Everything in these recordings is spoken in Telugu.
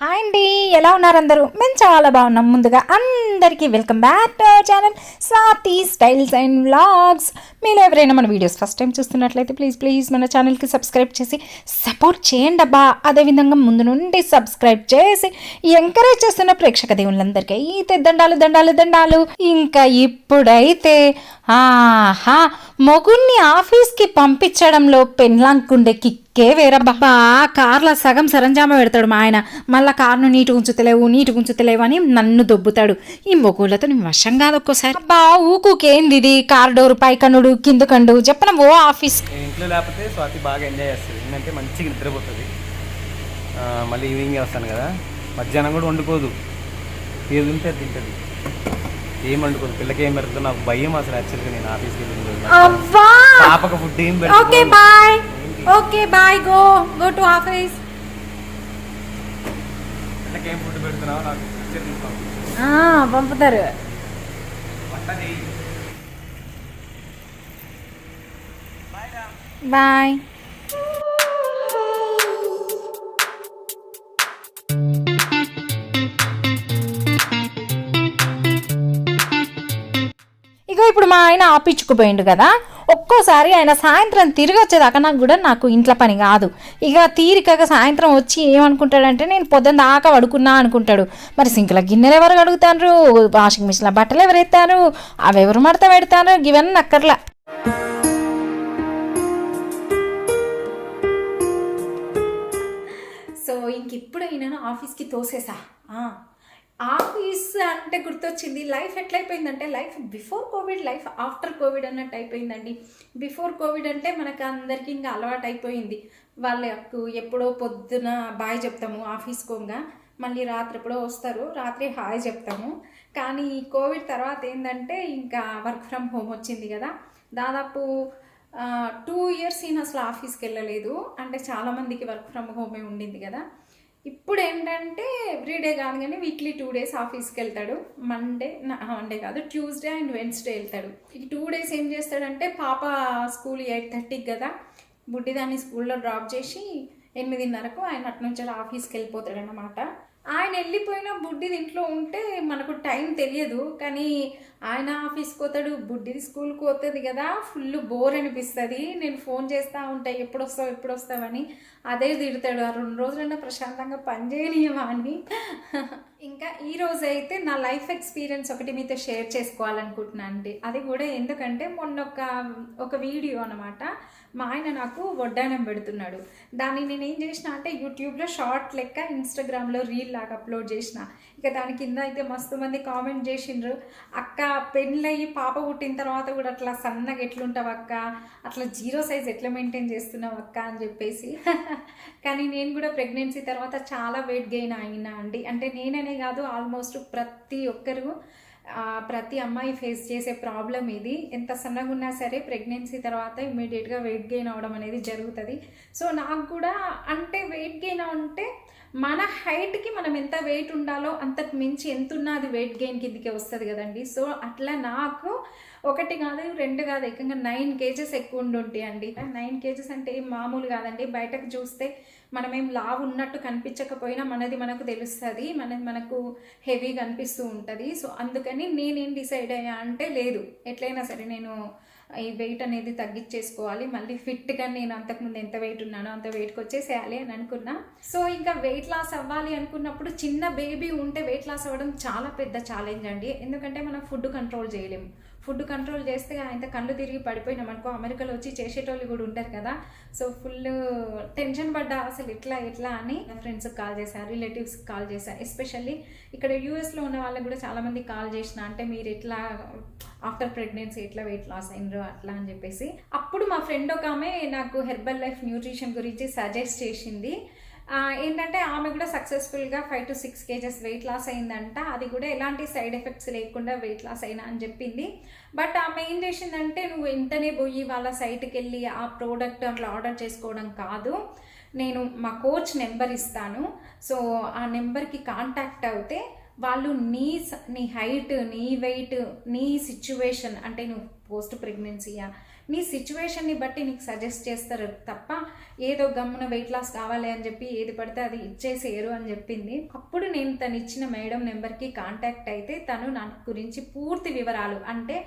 హాయ్ అండి, ఎలా ఉన్నారు అందరూ? మేము చాలా బాగున్నాం. ముందుగా అందరికీ welcome back to our channel Swathi styles and vlogs. మీరు ఎవరైనా మన వీడియోస్ ఫస్ట్ టైం చూస్తున్నట్లయితే ప్లీజ్ మన ఛానల్కి సబ్స్క్రైబ్ చేసి సపోర్ట్ చేయండి అబ్బా. అదేవిధంగా ముందు నుండి సబ్స్క్రైబ్ చేసి ఎంకరేజ్ చేస్తున్న ప్రేక్షక దేవుళ్ళందరికీ అయితే దండాలు. ఇంకా ఇప్పుడైతే ఆహా, మొగుణ్ణి ఆఫీస్కి పంపించడంలో పెన్లాంకుండే కిక్కే వేరబ్బా. కార్లో సగం సరంజామా పెడతాడు మా ఆయన. మళ్ళీ కార్ను నీట్గా ఉంచుతలేవు అని నన్ను దొబ్బుతాడు. ఈ మొగుళ్ళతో నేను వశం కాదు ఒక్కోసారి. అబ్బా ఊకుకేంది ఇది, కార్ డోర్ పైకనుడు కిందకండు చెప్పన ఓ ఆఫీస్. ఇంట్లో లేకపోతే స్వాతి బాగా ఎంజాయ్ చేస్తుంది. ఏంటంటే మంచిగా నిద్రపోతుంది. మళ్ళీ ఈవినింగ్ వస్తాను కదా, మధ్యాహ్నం కూడా వండుకోదు. ఏది ఉంటే అది తింటుంది, ఏం వండుకోదు. పిల్లకి ఏం పెడుతుంది నాకు భయం అసలు. యాక్చువల్గా నేను ఆఫీస్కి వెళ్ళిన పాపకు ఫుడ్ ఏం పెడతాను. Okay bye, go to office. పిల్లకి ఏం ఫుడ్ పెడుతున్నావు నాకు పంపుతారు. బాయ్. ఇక ఇప్పుడు మా ఆయన ఆపించుకుపోయిండు కదా, ఒక్కోసారి ఆయన సాయంత్రం తిరిగి వచ్చేదాకా నాకు ఇంట్లో పని కాదు. ఇక తీరికగా సాయంత్రం వచ్చి ఏమనుకుంటాడంటే నేను పొద్దున్న దాకా పడుకున్నా అనుకుంటాడు. మరి సింకుల గిన్నెలు ఎవరు కడుగుతారు, వాషింగ్ మిషన్లో బట్టలు ఎవరు ఎత్తారు, అవి ఎవరు మడత పెడతారు, ఇవన్నీ అక్కర్లా. సో ఇంక ఇప్పుడైనా ఆఫీస్కి తోసేసా. ఆఫీస్ అంటే గుర్తొచ్చింది, లైఫ్ ఎట్లయిపోయిందంటే life before covid, life after covid అన్నట్టు అయిపోయిందండి. బిఫోర్ కోవిడ్ అంటే మనకు అందరికీ ఇంకా అలవాటు అయిపోయింది. వాళ్ళకు ఎప్పుడో పొద్దున బాయ్ చెప్తాము ఆఫీస్ కోంగా, మళ్ళీ రాత్రి ఎప్పుడో వస్తారు, రాత్రి హాయ్ చెప్తాము. కానీ కోవిడ్ తర్వాత ఏంటంటే ఇంకా వర్క్ ఫ్రమ్ హోమ్ వచ్చింది కదా, దాదాపు 2 years నేను అసలు ఆఫీస్కి వెళ్ళలేదు. అంటే చాలామందికి వర్క్ ఫ్రమ్ హోమే ఉండింది కదా. ఇప్పుడు ఏంటంటే ఎవ్రీడే కాదు కానీ వీక్లీ 2 days ఆఫీస్కి వెళ్తాడు. మండే కాదు, ట్యూస్డే అండ్ వెన్స్డే వెళ్తాడు. ఈ 2 days ఏం చేస్తాడంటే, పాప స్కూల్ 8:30కి కదా, బుడ్డిదాన్ని స్కూల్లో డ్రాప్ చేసి 8:30కు ఆయన అటు నుంచి ఆఫీస్కి వెళ్ళిపోతాడు అన్నమాట. ఆయన వెళ్ళిపోయినా బుడ్డిది ఇంట్లో ఉంటే మనకు టైం తెలియదు. కానీ ఆయన ఆఫీస్కి పోతాడు, బుడ్డిది స్కూల్కి పోతుంది కదా, ఫుల్ బోర్ అనిపిస్తుంది. నేను ఫోన్ చేస్తూ ఉంటాయి ఎప్పుడు వస్తావని, అదే తిడతాడు. ఆ 2 రోజులైనా ప్రశాంతంగా పని చేయనియమా అని. ఇంకా ఈరోజు అయితే నా లైఫ్ ఎక్స్పీరియన్స్ ఒకటి మీతో షేర్ చేసుకోవాలనుకుంటున్నాను అండి. అది కూడా ఎందుకంటే మొన్న ఒక వీడియో అనమాట, మా ఆయన నాకు వడ్డానం పెడుతున్నాడు. దాన్ని నేను ఏం చేసిన అంటే యూట్యూబ్లో షార్ట్ లెక్క ఇన్స్టాగ్రామ్లో రీల్ లాగా అప్లోడ్ చేసిన. ఇక దాని కింద అయితే మస్తు మంది కామెంట్ చేసిండ్రు, అక్క పెళ్ళయి పాప పుట్టిన తర్వాత కూడా అట్లా సన్నగా ఎట్లుంటావు అక్క, అట్లా 0 size ఎట్లా మెయింటైన్ చేస్తున్నావు అక్క అని చెప్పేసి. కానీ నేను కూడా ప్రెగ్నెన్సీ తర్వాత చాలా వెయిట్ గెయిన్ అయినా అండి. అంటే నేననే కాదు, ఆల్మోస్ట్ ప్రతి అమ్మాయి ఫేస్ చేసే ప్రాబ్లం ఇది. ఎంత సన్నగా ఉన్నా సరే ప్రెగ్నెన్సీ తర్వాత ఇమ్మీడియట్గా వెయిట్ గెయిన్ అవడం అనేది జరుగుతుంది. సో నాకు కూడా అంటే వెయిట్ గెయిన్ అంటే మన హైట్కి మనం ఎంత వెయిట్ ఉండాలో అంతకు మించి ఎంత ఉన్నా అది వెయిట్ గెయిన్ కిందికి వస్తుంది కదండి. సో అట్లా నాకు 1 కాదు 2 కాదు, ఏకంగా 9 kgs ఎక్కువ ఉండుంటాయండి. 9 kgs అంటే ఏం మామూలు కాదండి. బయటకు చూస్తే మనమేం లావు ఉన్నట్టు కనిపించకపోయినా మనకు తెలుస్తుంది, మనకు హెవీగా అనిపిస్తూ ఉంటుంది. సో అందుకని నేనేం డిసైడ్ అయ్యా అంటే, లేదు ఎట్లయినా సరే నేను ఈ వెయిట్ అనేది తగ్గించేసుకోవాలి, మళ్ళీ ఫిట్గా నేను అంతకుముందు ఎంత వెయిట్ ఉన్నానో అంత వెయిట్కి వచ్చేసేయాలి అని అనుకున్నా. సో ఇంకా వెయిట్ లాస్ అవ్వాలి అనుకున్నప్పుడు, చిన్న బేబీ ఉంటే వెయిట్ లాస్ అవ్వడం చాలా పెద్ద ఛాలెంజ్ అండి. ఎందుకంటే మనం ఫుడ్ కంట్రోల్ చేయలేము. ఫుడ్ కంట్రోల్ చేస్తే ఆయన కళ్ళు తిరిగి పడిపోయినాం అనుకో, అమెరికాలో వచ్చి చేసేటోళ్ళు కూడా ఉంటారు కదా. సో ఫుల్ టెన్షన్ పడ్డా, అసలు ఎట్లా అని నా ఫ్రెండ్స్కి కాల్ చేశాను, రిలేటివ్స్కి కాల్ చేశాను. ఎస్పెషల్లీ ఇక్కడ యూఎస్లో ఉన్న వాళ్ళకి కూడా చాలామంది కాల్ చేసిన, అంటే మీరు ఎట్లా ఆఫ్టర్ ప్రెగ్నెన్సీ ఎట్లా వెయిట్ లాస్ అయినరు అట్లా అని చెప్పేసి. అప్పుడు మా ఫ్రెండ్ ఒక ఆమె నాకు హెర్బల్ లైఫ్ న్యూట్రిషన్ గురించి సజెస్ట్ చేసింది. ఏంటంటే ఆమె కూడా సక్సెస్ఫుల్గా 5 to 6 kgs వెయిట్ లాస్ అయిందంట. అది కూడా ఎలాంటి సైడ్ ఎఫెక్ట్స్ లేకుండా వెయిట్ లాస్ అయినా అని చెప్పింది. బట్ ఆమె ఏం చేసిందంటే, నువ్వు వెంటనే పోయి వాళ్ళ సైట్కి వెళ్ళి ఆ ప్రోడక్ట్ అట్లా ఆర్డర్ చేసుకోవడం కాదు, నేను మా కోచ్ నెంబర్ ఇస్తాను, సో ఆ నెంబర్కి కాంటాక్ట్ అవుతే వాళ్ళు నీ హైట్, నీ వెయిట్, నీ సిచ్యువేషన్, అంటే నువ్వు పోస్ట్ ప్రెగ్నెన్సీయా నీ సిచ్యువేషన్ని బట్టి నీకు సజెస్ట్ చేస్తారు తప్ప ఏదో గమ్మున వెయిట్ లాస్ కావాలి అని చెప్పి ఏది పడితే అది ఇచ్చేసేయరు అని చెప్పింది. అప్పుడు నేను తను ఇచ్చిన మేడం నెంబర్కి కాంటాక్ట్ అయితే తను నా గురించి పూర్తి వివరాలు, అంటే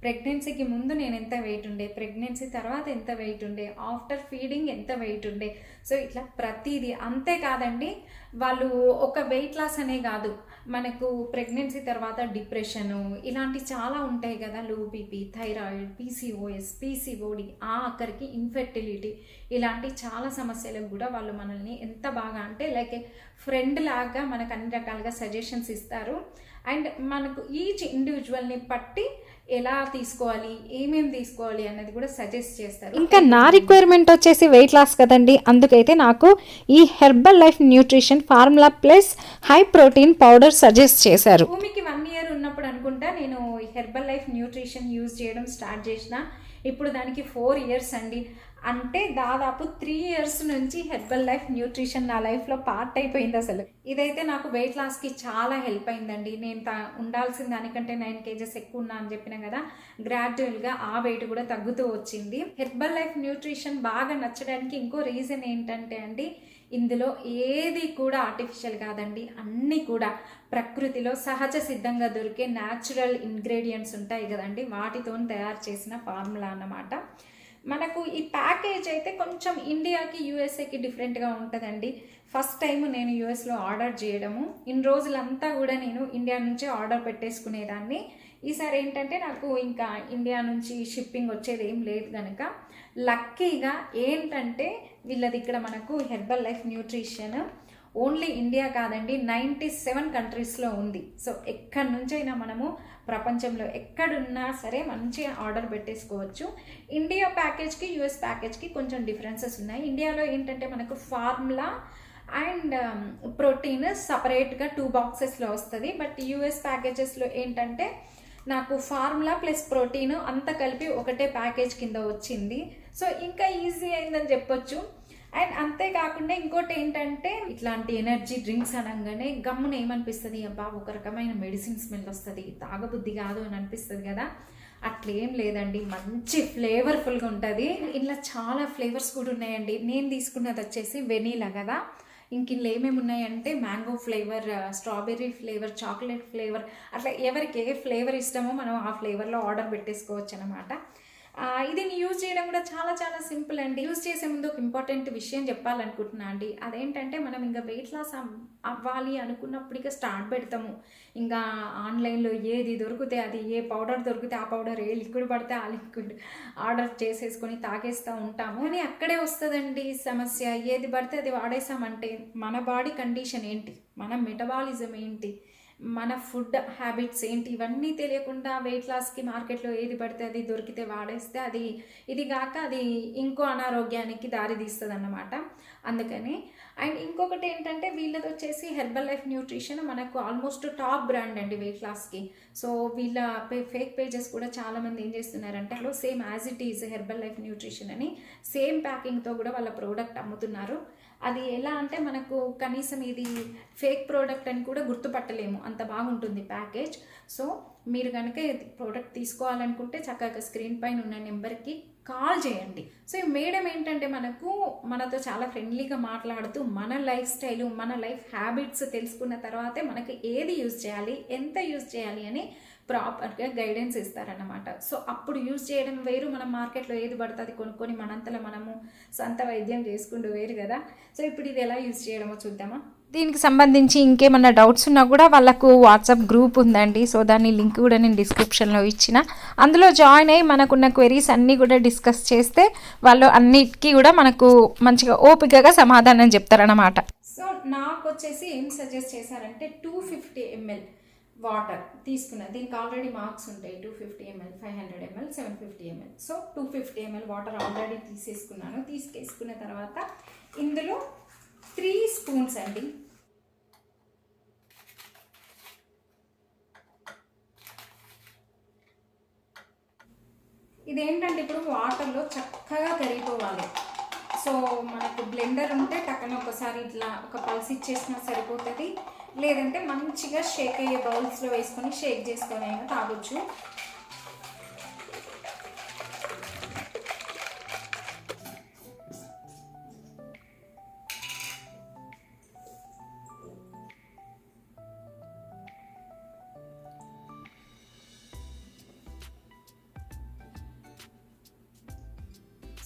ప్రెగ్నెన్సీకి ముందు నేను ఎంత వెయిట్ ఉండే, ప్రెగ్నెన్సీ తర్వాత ఎంత వెయిట్ ఉండే, ఆఫ్టర్ ఫీడింగ్ ఎంత వెయిట్ ఉండే, సో ఇట్లా ప్రతిదీ. అంతేకాదండి, వాళ్ళు ఒక వెయిట్ లాస్ అనే కాదు, మనకు ప్రెగ్నెన్సీ తర్వాత డిప్రెషను ఇలాంటి చాలా ఉంటాయి కదా, low BP, thyroid, PCOS, PCOD, ఆఖరికి ఇన్ఫెర్టిలిటీ, ఇలాంటి చాలా సమస్యలకు కూడా వాళ్ళు మనల్ని ఎంత బాగా అంటే లైక్ ఫ్రెండ్ లాగా మనకు అన్ని రకాలుగా సజెషన్స్ ఇస్తారు. అండ్ మనకు ఈచ్ ఇండివిజువల్ని పట్టి ఎలా తీసుకోవాలి, ఏమేమి తీసుకోవాలి అన్నది కూడా సజెస్ట్ చేస్తారు. ఇంకా నా రిక్వైర్మెంట్ వచ్చేసి వెయిట్ లాస్ కదండి, అందుకైతే నాకు ఈ herbal life nutrition formula plus high protein powder suggest చేశారు. భూమికి 1 year ఉన్నప్పుడు అనుకుంటా నేను హెర్బల్ లైఫ్ న్యూట్రిషన్ యూజ్ చేయడం స్టార్ట్ చేసిన. ఇప్పుడు దానికి 4 years అండి. అంటే దాదాపు 3 years నుంచి హెర్బల్ లైఫ్ న్యూట్రిషన్ నా లైఫ్లో పార్ట్ అయిపోయింది అసలు. ఇదైతే నాకు వెయిట్ లాస్కి చాలా హెల్ప్ అయిందండి. నేను ఉండాల్సిన దానికంటే 9 kgs ఎక్కువ ఉన్నా అని చెప్పిన కదా, గ్రాడ్యువల్గా ఆ వెయిట్ కూడా తగ్గుతూ వచ్చింది. హెర్బల్ లైఫ్ న్యూట్రిషన్ బాగా నచ్చడానికి ఇంకో రీజన్ ఏంటంటే అండి, ఇందులో ఏది కూడా ఆర్టిఫిషియల్ కాదండి, అన్నీ కూడా ప్రకృతిలో సహజ సిద్ధంగా దొరికే న్యాచురల్ ఇంగ్రీడియంట్స్ ఉంటాయి కదండి, వాటితో తయారు చేసిన ఫార్ములా అన్నమాట. మనకు ఈ ప్యాకేజ్ అయితే కొంచెం ఇండియాకి యూఎస్ఏకి డిఫరెంట్గా ఉంటుందండి. ఫస్ట్ టైం నేను యూఎస్లో ఆర్డర్ చేయడము, ఇన్ని రోజులంతా కూడా నేను ఇండియా నుంచే ఆర్డర్ పెట్టేసుకునేదాన్ని. ఈసారి ఏంటంటే నాకు ఇంకా ఇండియా నుంచి షిప్పింగ్ వచ్చేది ఏం లేదు కనుక లక్కీగా ఏంటంటే వీళ్ళది ఇక్కడ మనకు herbal life nutrition only India కాదండి, 97 కంట్రీస్లో ఉంది. సో ఎక్కడి నుంచైనా మనము ప్రపంచంలో ఎక్కడున్నా సరే మంచిగా ఆర్డర్ పెట్టేసుకోవచ్చు. ఇండియా ప్యాకేజ్కి యూఎస్ ప్యాకేజ్కి కొంచెం డిఫరెన్సెస్ ఉన్నాయి. ఇండియాలో ఏంటంటే మనకు ఫార్ములా అండ్ ప్రోటీన్ సపరేట్గా 2 boxesలో వస్తుంది. బట్ యూఎస్ ప్యాకేజెస్లో ఏంటంటే నాకు ఫార్ములా ప్లస్ ప్రోటీన్ అంతా కలిపి ఒకటే ప్యాకేజ్ కింద వచ్చింది. సో ఇంకా ఈజీ అయిందని చెప్పొచ్చు. అండ్ అంతేకాకుండా ఇంకోటి ఏంటంటే ఇట్లాంటి ఎనర్జీ డ్రింక్స్ అనగానే గమ్మున ఏమనిపిస్తుంది, అబ్బా ఒక రకమైన మెడిసిన్ స్మెల్ వస్తుంది, తాగబుద్ధి కాదు అని అనిపిస్తుంది కదా, అట్లేం లేదండి, మంచి ఫ్లేవర్ఫుల్గా ఉంటుంది. ఇలా చాలా ఫ్లేవర్స్ కూడా ఉన్నాయండి. నేను తీసుకున్నది వచ్చేసి వెనీలా కదా, ఇంక ఇందులో ఏమేమి ఉన్నాయంటే mango flavour, strawberry flavour, chocolate flavour, అట్లా ఎవరికి ఏ ఫ్లేవర్ ఇష్టమో మనం ఆ ఫ్లేవర్లో ఆర్డర్ పెట్టేసుకోవచ్చు అనమాట. ఇది యూజ్ చేయడం కూడా చాలా చాలా సింపుల్ అండి. యూజ్ చేసే ముందు ఒక ఇంపార్టెంట్ విషయం చెప్పాలనుకుంటున్నా అండి. అదేంటంటే మనం ఇంకా వెయిట్ లాస్ అవ్వాలి అనుకున్నప్పుడు ఇక స్టార్ట్ పెడతాము. ఇంకా ఆన్లైన్లో ఏది దొరికితే అది, ఏ పౌడర్ దొరికితే ఆ పౌడర్, ఏ లిక్విడ్ పడితే ఆ లిక్విడ్ ఆర్డర్ చేసేసుకొని తాగేస్తూ ఉంటాము. కానీ అక్కడే వస్తుందండి సమస్య. ఏది పడితే అది వాడేసామంటే మన బాడీ కండిషన్ ఏంటి, మన మెటబాలిజం ఏంటి, మన ఫుడ్ హ్యాబిట్స్ ఏంటి, ఇవన్నీ తెలియకుండా వెయిట్ లాస్కి మార్కెట్లో ఏది పడితే అది దొరికితే వాడేస్తే ఇది కాక అది ఇంకో అనారోగ్యానికి దారి తీస్తుంది అన్నమాట. అందుకని అండ్ ఇంకొకటి ఏంటంటే వీళ్ళది వచ్చేసి హెర్బల్ లైఫ్ న్యూట్రిషన్ మనకు ఆల్మోస్ట్ టాప్ బ్రాండ్ అండి వెయిట్ లాస్కి. సో వీళ్ళ ఫేక్ పేజెస్ కూడా చాలామంది ఏం చేస్తున్నారంటే అలా same as it is herbal life nutrition అని సేమ్ ప్యాకింగ్తో కూడా వాళ్ళ ప్రోడక్ట్ అమ్ముతున్నారు. అది ఎలా అంటే మనకు కనీసం ఇది ఫేక్ ప్రోడక్ట్ అని కూడా గుర్తుపట్టలేము, అంత బాగుంటుంది ప్యాకేజ్. సో మీరు కనుక ప్రోడక్ట్ తీసుకోవాలనుకుంటే చక్కగా స్క్రీన్ పైన ఉన్న నెంబర్కి కాల్ చేయండి. సో ఈ మేడం ఏంటంటే మనతో చాలా ఫ్రెండ్లీగా మాట్లాడుతూ మన లైఫ్ స్టైలు, మన లైఫ్ హ్యాబిట్స్ తెలుసుకున్న తర్వాతే మనకి ఏది యూజ్ చేయాలి, ఎంత యూజ్ చేయాలి అని ప్రాపర్గా గైడెన్స్ ఇస్తారన్నమాట. సో అప్పుడు యూజ్ చేయడం వేరు, మనం మార్కెట్లో ఏది పడుతుంది కొనుక్కొని మనంతలో మనము సొంత వైద్యం చేసుకుంటూ వేరు కదా. సో ఇప్పుడు ఇది ఎలా యూజ్ చేయడమో చూద్దామా. దీనికి సంబంధించి ఇంకేమన్నా డౌట్స్ ఉన్నా కూడా వాళ్ళకు వాట్సాప్ గ్రూప్ ఉందండి. సో దాని లింక్ కూడా నేను డిస్క్రిప్షన్లో ఇచ్చిన, అందులో జాయిన్ అయ్యి మనకున్న క్వెరీస్ అన్నీ కూడా డిస్కస్ చేస్తే వాళ్ళు అన్నిటికీ కూడా మనకు మంచిగా ఓపికగా సమాధానం చెప్తారన్నమాట. సో నాకు వచ్చేసి ఏం సజెస్ట్ చేశారంటే 250 ml వాటర్ తీసుకున్నా. దీనికి ఆల్రెడీ మార్క్స్ ఉంటాయి, 250 ml, 500 ml, 750 ml. So 250 ml water already తీసుకున్న తర్వాత ఇందులో 3 స్పూన్స్ అండి ఇదేంటంటే ఇప్పుడు వాటర్లో చక్కగా కరిగిపోవాలి. సో మనకు బ్లెండర్ ఉంటే టక్కన ఒకసారి ఇట్లా ఒక పల్స్ ఇచ్చేసినా సరిపోతుంది, లేదంటే మంచిగా షేక్ అయ్యే బౌల్స్లో వేసుకొని షేక్ చేసుకొని అయినా తాగొచ్చు.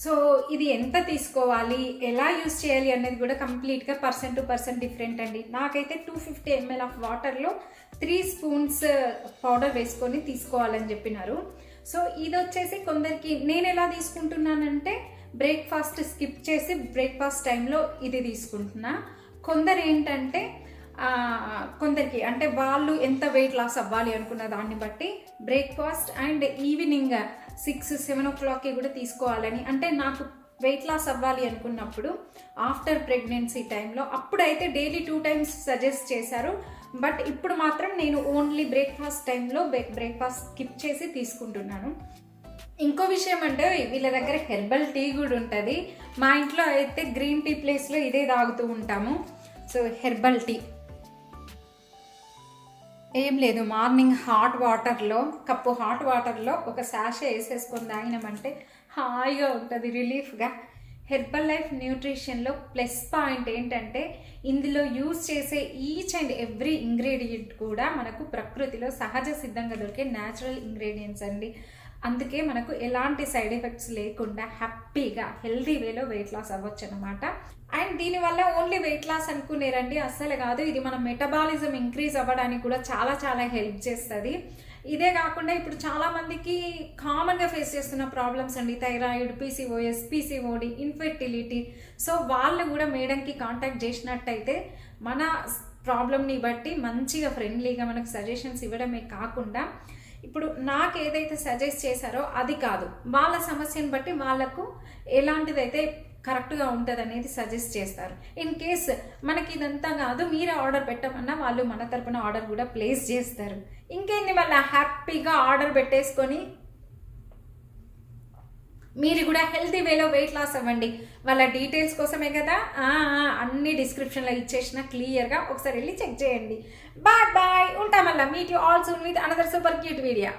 సో ఇది ఎంత తీసుకోవాలి, ఎలా యూస్ చేయాలి అనేది కూడా కంప్లీట్గా పర్సన్ టు పర్సన్ డిఫరెంట్ అండి. నాకైతే 250 ml ఆఫ్ వాటర్లో 3 స్పూన్స్ పౌడర్ వేసుకొని తీసుకోవాలని చెప్పినారు. సో ఇది వచ్చేసి కొందరికి నేను ఎలా తీసుకుంటున్నానంటే బ్రేక్ఫాస్ట్ స్కిప్ చేసి బ్రేక్ఫాస్ట్ టైంలో ఇది తీసుకుంటున్నా. కొందరు ఏంటంటే కొందరికి అంటే వాళ్ళు ఎంత వెయిట్ లాస్ అవ్వాలి అనుకున్న దాన్ని బట్టి బ్రేక్ఫాస్ట్ అండ్ ఈవినింగ్ 6-7 o'clockకి కూడా తీసుకోవాలని, అంటే నాకు వెయిట్ లాస్ అవ్వాలి అనుకున్నప్పుడు ఆఫ్టర్ ప్రెగ్నెన్సీ టైంలో అప్పుడైతే డైలీ 2 times సజెస్ట్ చేశారు. బట్ ఇప్పుడు మాత్రం నేను ఓన్లీ బ్రేక్ఫాస్ట్ టైంలో బ్రేక్ఫాస్ట్ స్కిప్ చేసి తీసుకుంటున్నాను. ఇంకో విషయం అంటే వీళ్ళ దగ్గర హెర్బల్ టీ కూడా ఉంటుంది. మా ఇంట్లో అయితే గ్రీన్ టీ ప్లేస్లో ఇదే తాగుతూ ఉంటాము. సో హెర్బల్ టీ ఏం లేదు, మార్నింగ్ కప్పు హాట్ వాటర్లో ఒక శాషే వేసేసుకొని తాగినామంటే హాయిగా ఉంటుంది, రిలీఫ్గా. హెర్బల్ లైఫ్ న్యూట్రిషన్లో ప్లస్ పాయింట్ ఏంటంటే ఇందులో యూజ్ చేసే ఈచ్ అండ్ ఎవ్రీ ఇంగ్రీడియంట్ కూడా మనకు ప్రకృతిలో సహజ సిద్ధంగా దొరికే న్యాచురల్ ఇంగ్రీడియంట్స్ అండి. అందుకే మనకు ఎలాంటి సైడ్ ఎఫెక్ట్స్ లేకుండా హ్యాపీగా హెల్దీ వేలో వెయిట్ లాస్ అవ్వచ్చు అనమాట. అండ్ దీనివల్ల ఓన్లీ వెయిట్ లాస్ అనుకునేరండి, అస్సలు కాదు. ఇది మన మెటబాలిజం ఇంక్రీజ్ అవ్వడానికి కూడా చాలా చాలా హెల్ప్ చేస్తుంది. ఇదే కాకుండా ఇప్పుడు చాలా మందికి కామన్గా ఫేస్ చేస్తున్న ప్రాబ్లమ్స్ అండి, thyroid, PCOS, PCOD, infertility. So వాళ్ళు కూడా మేడంకి కాంటాక్ట్ చేసినట్టయితే మన ప్రాబ్లమ్ని బట్టి మంచిగా ఫ్రెండ్లీగా మనకు సజెషన్స్ ఇవ్వడమే కాకుండా ఇప్పుడు నాకు ఏదైతే సజెస్ట్ చేశారో అది కాదు, వాళ్ళ సమస్యను బట్టి వాళ్ళకు ఎలాంటిదైతే కరెక్ట్గా ఉంటుంది అనేది సజెస్ట్ చేస్తారు. ఇన్ కేస్ మనకి ఇదంతా కాదు, మీరే ఆర్డర్ పెట్టమన్నా వాళ్ళు మన తరపున ఆర్డర్ కూడా ప్లేస్ చేస్తారు. ఇంకేంది, వాళ్ళ హ్యాపీగా ఆర్డర్ పెట్టేసుకొని మీరు కూడా హెల్తీ వేలో వెయిట్ లాస్ అవ్వండి. వాళ్ళ డీటెయిల్స్ కోసమే కదా అన్ని డిస్క్రిప్షన్లో ఇచ్చేసిన క్లియర్గా, ఒకసారి వెళ్ళి చెక్ చేయండి. బాయ్ ఉంటాం. మళ్ళీ meet you all soon with another super cute video.